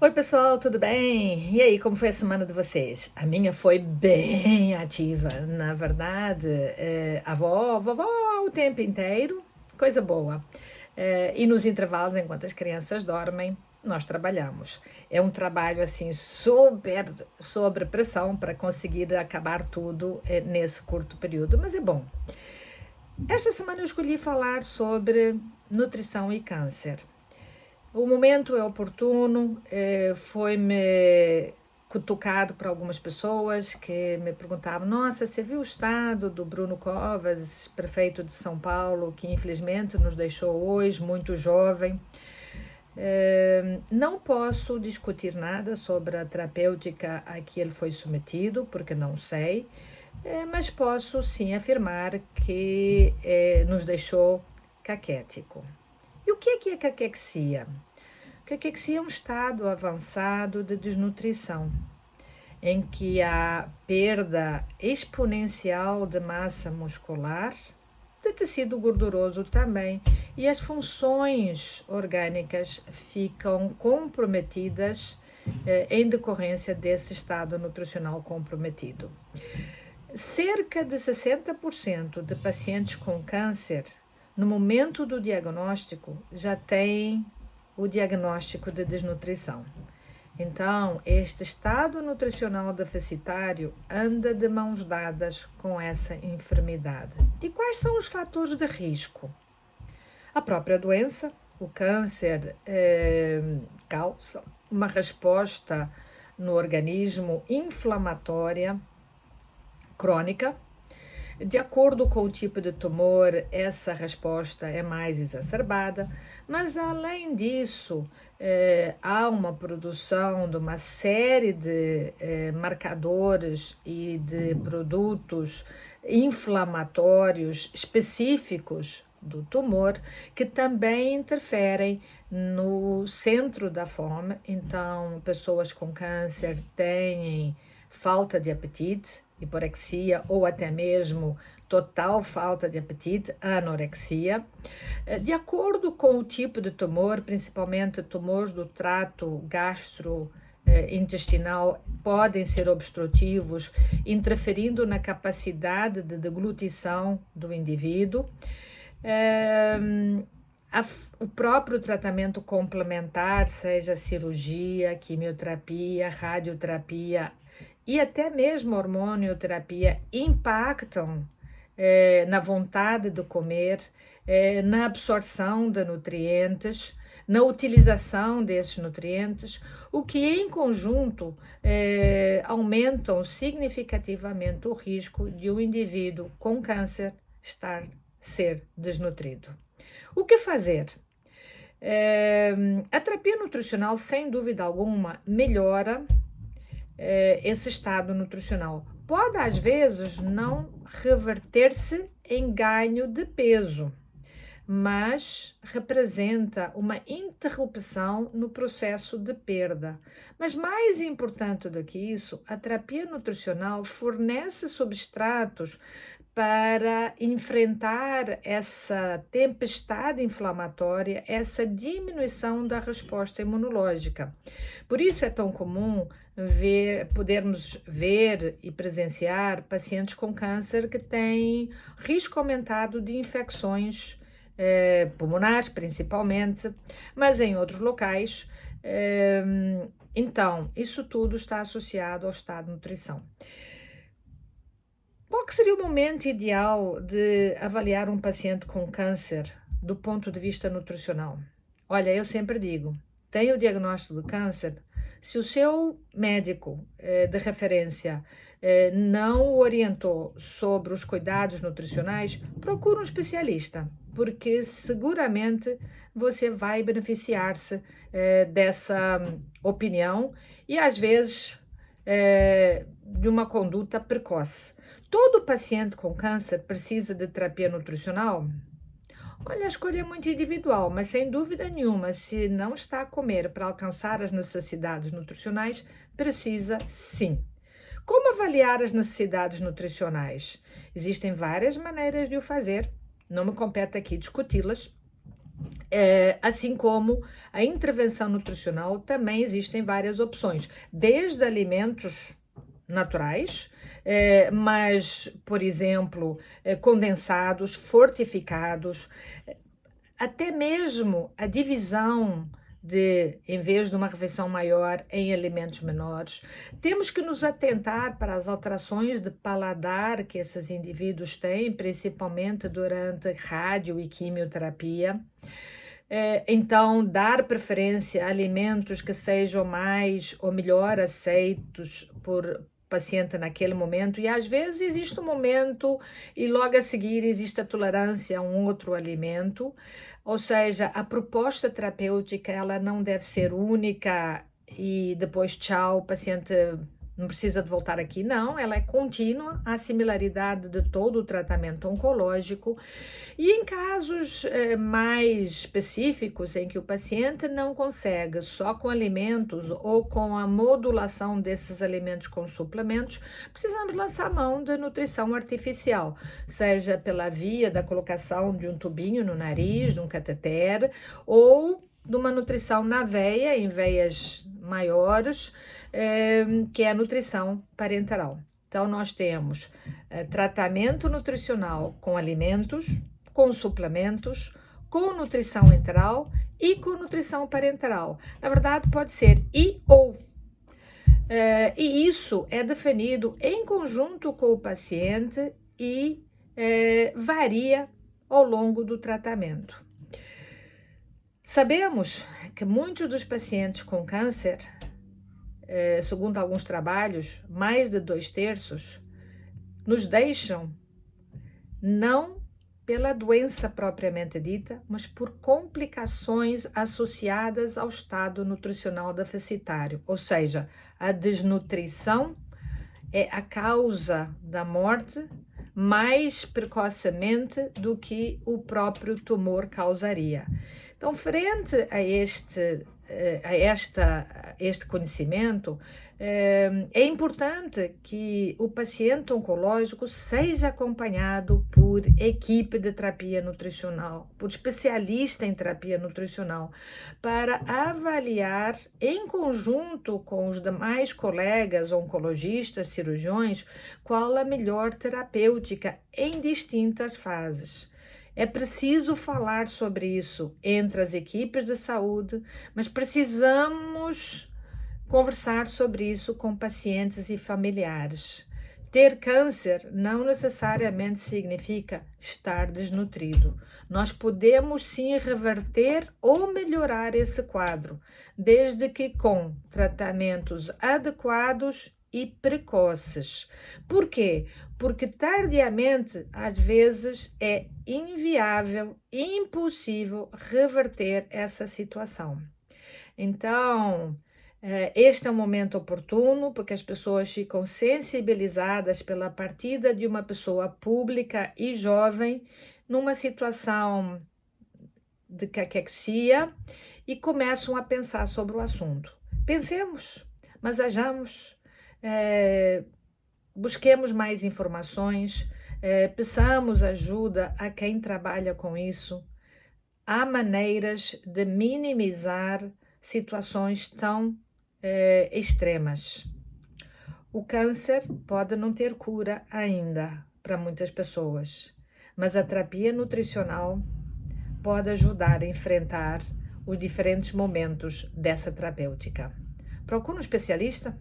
Oi, pessoal, tudo bem? E aí, como foi a semana de vocês? A minha foi bem ativa. Na verdade, vovó o tempo inteiro, coisa boa. E nos intervalos, enquanto as crianças dormem, nós trabalhamos. É um trabalho assim super sobre pressão para conseguir acabar tudo nesse curto período, mas é bom. Esta semana eu escolhi falar sobre nutrição e câncer. O momento é oportuno, foi-me cutucado por algumas pessoas que me perguntavam: Nossa, você viu o estado do Bruno Covas, prefeito de São Paulo, que infelizmente nos deixou hoje, muito jovem? Não posso discutir nada sobre a terapêutica a que ele foi submetido, porque não sei, mas posso sim afirmar que nos deixou caquético. E o que é caquexia? Caquexia é um estado avançado de desnutrição, em que há perda exponencial de massa muscular, de tecido gorduroso também, e as funções orgânicas ficam comprometidas em decorrência desse estado nutricional comprometido. Cerca de 60% de pacientes com câncer, no momento do diagnóstico, já têm o diagnóstico de desnutrição. Então, este estado nutricional deficitário anda de mãos dadas com essa enfermidade. E quais são os fatores de risco? A própria doença, o câncer, causa uma resposta no organismo inflamatória crônica. De acordo com o tipo de tumor, essa resposta é mais exacerbada, mas além disso, há uma produção de uma série de marcadores e de produtos inflamatórios específicos do tumor que também interferem no centro da fome. Então, pessoas com câncer têm falta de apetite, hiporexia ou até mesmo total falta de apetite, anorexia. De acordo com o tipo de tumor, principalmente tumores do trato gastrointestinal, podem ser obstrutivos, interferindo na capacidade de deglutição do indivíduo. O próprio tratamento complementar, seja cirurgia, quimioterapia, radioterapia e até mesmo hormonioterapia, impactam na vontade de comer, na absorção de nutrientes, na utilização desses nutrientes, o que em conjunto aumentam significativamente o risco de um indivíduo com câncer ser desnutrido. O que fazer? A terapia nutricional, sem dúvida alguma, melhora esse estado nutricional. Pode, às vezes, não reverter-se em ganho de peso, mas representa uma interrupção no processo de perda. Mas mais importante do que isso, a terapia nutricional fornece substratos para enfrentar essa tempestade inflamatória, essa diminuição da resposta imunológica. Por isso é tão comum podermos ver e presenciar pacientes com câncer que têm risco aumentado de infecções pulmonares principalmente, mas em outros locais. Então, isso tudo está associado ao estado de nutrição. Qual que seria o momento ideal de avaliar um paciente com câncer do ponto de vista nutricional? Olha, eu sempre digo, tem o diagnóstico de câncer, se o seu médico de referência não o orientou sobre os cuidados nutricionais, procure um especialista, porque seguramente você vai beneficiar-se dessa opinião e às vezes de uma conduta precoce. Todo paciente com câncer precisa de terapia nutricional? Olha, a escolha é muito individual, mas sem dúvida nenhuma, se não está a comer para alcançar as necessidades nutricionais, precisa sim. Como avaliar as necessidades nutricionais? Existem várias maneiras de o fazer, não me compete aqui discuti-las, Assim como a intervenção nutricional, também existem várias opções, desde alimentos naturais, mas, por exemplo, condensados, fortificados, até mesmo a divisão de, em vez de uma refeição maior, em alimentos menores. Temos que nos atentar para as alterações de paladar que esses indivíduos têm, principalmente durante rádio e quimioterapia. Então, dar preferência a alimentos que sejam mais ou melhor aceitos por paciente naquele momento, e às vezes existe um momento e logo a seguir existe a tolerância a um outro alimento, ou seja, a proposta terapêutica ela não deve ser única e depois tchau, o paciente não precisa de voltar aqui, não, ela é contínua, a similaridade de todo o tratamento oncológico. E em casos mais específicos, em que o paciente não consegue só com alimentos ou com a modulação desses alimentos com suplementos, precisamos lançar mão de nutrição artificial, seja pela via da colocação de um tubinho no nariz, de um cateter, ou de uma nutrição na veia, em veias maiores, que é a nutrição parenteral. Então, nós temos tratamento nutricional com alimentos, com suplementos, com nutrição enteral e com nutrição parenteral. Na verdade, pode ser e ou. E isso é definido em conjunto com o paciente e varia ao longo do tratamento. Sabemos que muitos dos pacientes com câncer, segundo alguns trabalhos, mais de 2/3, nos deixam não pela doença propriamente dita, mas por complicações associadas ao estado nutricional deficitário, ou seja, a desnutrição é a causa da morte mais precocemente do que o próprio tumor causaria. Então, frente a este conhecimento, é importante que o paciente oncológico seja acompanhado por equipe de terapia nutricional, por especialista em terapia nutricional, para avaliar em conjunto com os demais colegas oncologistas, cirurgiões, qual a melhor terapêutica em distintas fases. É preciso falar sobre isso entre as equipes de saúde, mas precisamos conversar sobre isso com pacientes e familiares. Ter câncer não necessariamente significa estar desnutrido. Nós podemos sim reverter ou melhorar esse quadro, desde que com tratamentos adequados e precoces. Por quê? Porque tardiamente, às vezes, é inviável, impossível reverter essa situação. Então, este é um momento oportuno, porque as pessoas ficam sensibilizadas pela partida de uma pessoa pública e jovem numa situação de caquexia e começam a pensar sobre o assunto. Pensemos, mas hajamos. Busquemos mais informações, peçamos ajuda a quem trabalha com isso. Há maneiras de minimizar situações tão extremas. O câncer pode não ter cura ainda para muitas pessoas, mas a terapia nutricional pode ajudar a enfrentar os diferentes momentos dessa terapêutica. Procure um especialista.